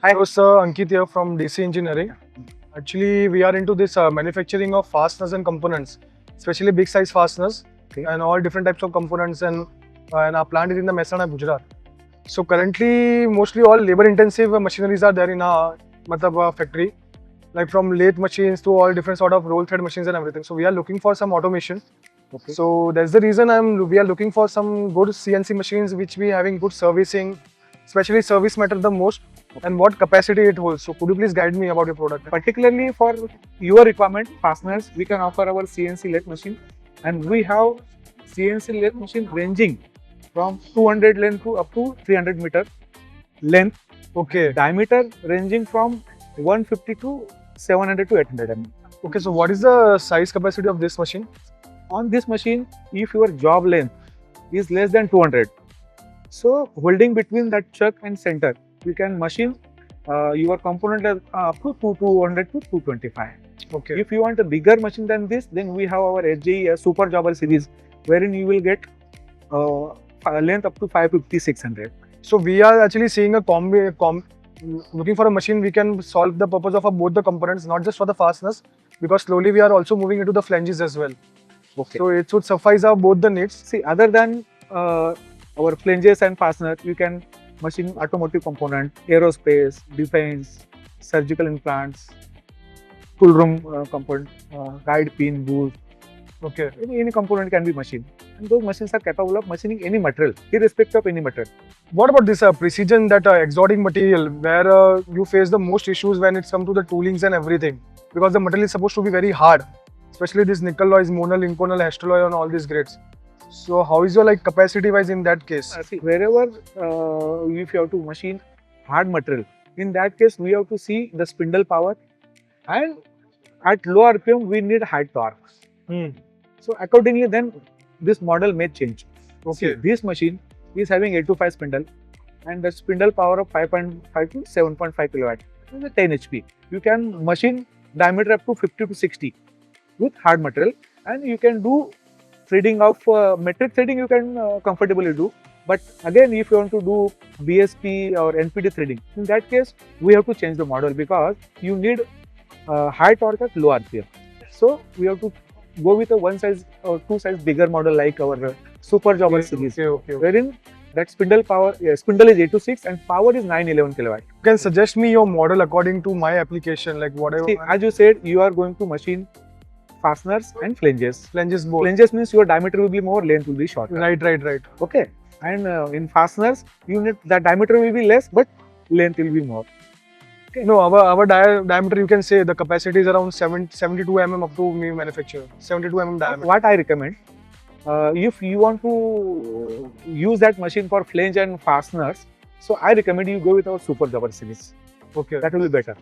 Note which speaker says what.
Speaker 1: Hello sir, Ankit here from DC Engineering. Actually, we are into this manufacturing of fasteners and components, especially big size fasteners and all different types of components, and our plant is in the Mehsana, Gujarat. So currently, mostly all labor intensive machineries are there in our factory, like from lathe machines to all different sort of roll thread machines and everything. So we are looking for some automation.
Speaker 2: Okay.
Speaker 1: So that's the reason we are looking for some good CNC machines which we having good servicing, especially service matter the most, and what capacity it holds. So could you please guide me about your product?
Speaker 2: Particularly for your requirement, fasteners, we can offer our CNC lathe machine, and we have CNC lathe machine ranging from 200 length to up to 300 meter length.
Speaker 1: Okay.
Speaker 2: Diameter ranging from 150 to 700 to 800 mm.
Speaker 1: Okay, so what is the size capacity of this machine?
Speaker 2: On this machine, if your job length is less than 200, so holding between that chuck and center, we can machine your component up to 200 to 225.
Speaker 1: Okay.
Speaker 2: If you want a bigger machine than this, then we have our HJE Super Jobber series, wherein you will get a length up to 550, 600.
Speaker 1: So we are actually seeing a looking for a machine we can solve the purpose of both the components, not just for the fasteners, because slowly we are also moving into the flanges as well.
Speaker 2: Okay.
Speaker 1: So it should suffice our both the needs.
Speaker 2: See, other than our flanges and fastener, you can machine automotive component, aerospace, defense, surgical implants, tool room component, guide pin, boot.
Speaker 1: Okay.
Speaker 2: Any component can be machined, and those machines are capable of machining any material, irrespective of any material.
Speaker 1: What about this precision, that exotic material, where you face the most issues when it's come to the toolings and everything, because the material is supposed to be very hard, especially this nickel alloys, monal, inconel, hastelloy, and all these grades. So how is your capacity wise in that case?
Speaker 2: See, wherever if you have to machine hard material, in that case we have to see the spindle power, and at low RPM we need high torque. So accordingly, then this model may change.
Speaker 1: Okay.
Speaker 2: See, this machine is having 8 to 5 spindle, and the spindle power of 5.5 to 7.5 kilowatt. This is a 10 HP. You can machine diameter up to 50 to 60 with hard material, and you can do threading of metric threading. You can comfortably do. But again, if you want to do BSP or NPD threading, in that case we have to change the model, because you need high torque at low RPM. So we have to go with a one size or two size bigger model like our Super Jobber series, wherein that spindle power, spindle is 8 to 6 and power is 911 kilowatt.
Speaker 1: You can suggest me your model according to my application, like whatever.
Speaker 2: See, as you said, you are going to machine fasteners and flanges.
Speaker 1: Flanges both.
Speaker 2: Flanges means your diameter will be more, length will be shorter.
Speaker 1: Right.
Speaker 2: Okay. And in fasteners, you need the diameter will be less, but length will be more.
Speaker 1: Okay. No, our diameter, you can say the capacity is around 72 mm up to me manufacture. 72 mm diameter.
Speaker 2: What I recommend, if you want to use that machine for flange and fasteners, so I recommend you go with our Super Jobber series.
Speaker 1: Okay.
Speaker 2: That will be better.